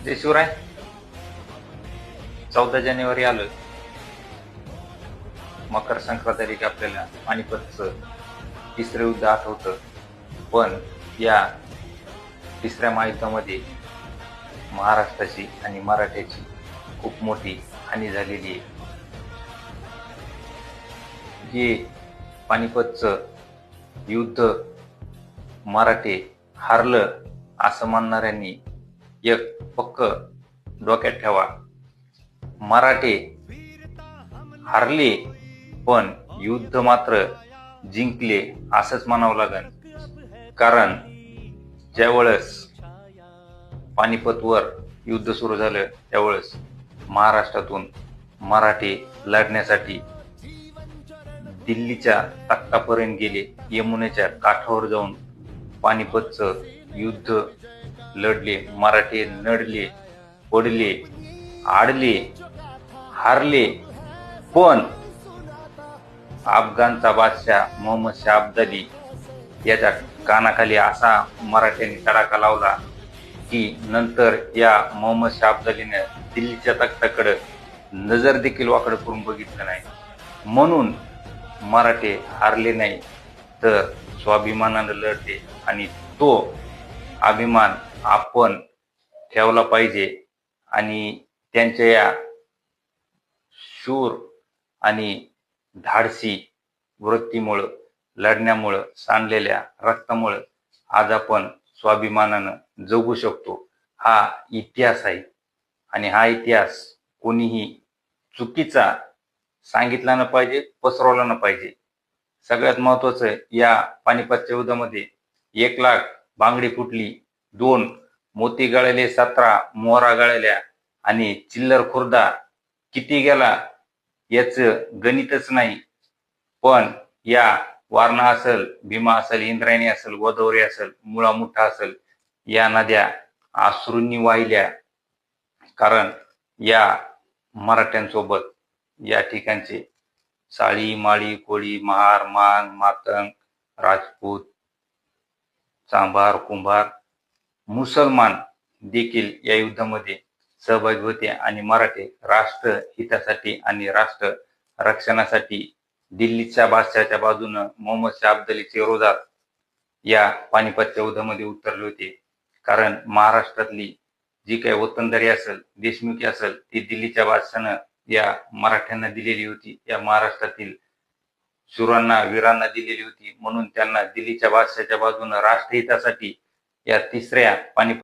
जय शिवराय. 14 जानेवारी आलं. मकर संक्रांती की आपल्याला पानिपतचं तिसरं युद्ध आठवतं. पण या तिसऱ्या महायुद्धामध्ये महाराष्ट्राची आणि मराठ्याची खूप मोठी हानी झालेली आहे. हे पानिपतचं युद्ध मराठे हारलं असं मानणाऱ्यांनी एक पक्क डोक्यात ठेवा. मराठे हारले पण युद्ध मात्र जिंकले असंच म्हणावं लागेल. कारण ज्यावेळेस पानिपतवर युद्ध सुरू झालं त्यावेळेस महाराष्ट्रातून मराठे लढण्यासाठी दिल्लीच्या तख्तापर्यंत गेले. यमुनेच्या काठावर जाऊन पानिपतचं युद्ध लढले. मराठे नडले, पडले, आडले, हारले. पण अफगाणचा बादशाह मोहम्मद शाह अब्दाली याच्या कानाखाली असा मराठ्यांनी तडाखा लावला की नंतर या मोहम्मद शाह अब्दालीने दिल्लीच्या तख्ताकडे नजर देखील वाकडं करून बघितलं नाही. म्हणून मराठे हारले नाही तर स्वाभिमानानं लढले आणि तो अभिमान आपण ठेवला पाहिजे. आणि त्यांच्या या शूर आणि धाडसी वृत्तीमुळं, लढण्यामुळं, सांडलेल्या रक्तामुळं आज आपण स्वाभिमानानं जगू शकतो. हा इतिहास आहे आणि हा इतिहास कोणीही चुकीचा सांगितला न पाहिजे, पसरवला न पाहिजे. सगळ्यात महत्वाचं या पानिपतच्या युद्धामध्ये 1,00,000 बांगडी फुटली, 2 मोती गळाले, 17 मोहरा गळाल्या आणि चिल्लर खुर्दा किती गेला याचं गणितच नाही. पण या वारणा असेल, भीमा असेल, इंद्रायणी असेल, गोदावरी असेल, मुळा मुठा असेल, या नद्या अश्रूंनी वाहिल्या. कारण या मराठ्यांसोबत या ठिकाणचे साळी, माळी, कोळी, महार, मांग, मातंग, राजपूत, चांभार, कुंभार, मुसलमान देखील या युद्धामध्ये सहभागी होते आणि मराठे राष्ट्र हितासाठी आणि राष्ट्र रक्षणासाठी दिल्लीच्या बादशाहच्या बाजूनं मोहम्मद शाह अब्दालीच्या विरोधात या पानिपतच्या युद्धामध्ये उतरले होते. कारण महाराष्ट्रातली जी काही वतनदारी असेल, देशमुखी असेल, ती दिल्लीच्या बादशाहानं या मराठ्यांना दिलेली होती, या महाराष्ट्रातील शूरांना, वीरांना दिलेली होती. म्हणून त्यांना दिल्लीच्या बादशाहाच्या बाजूनं राष्ट्रहितासाठी या तिसऱ्या पानिपत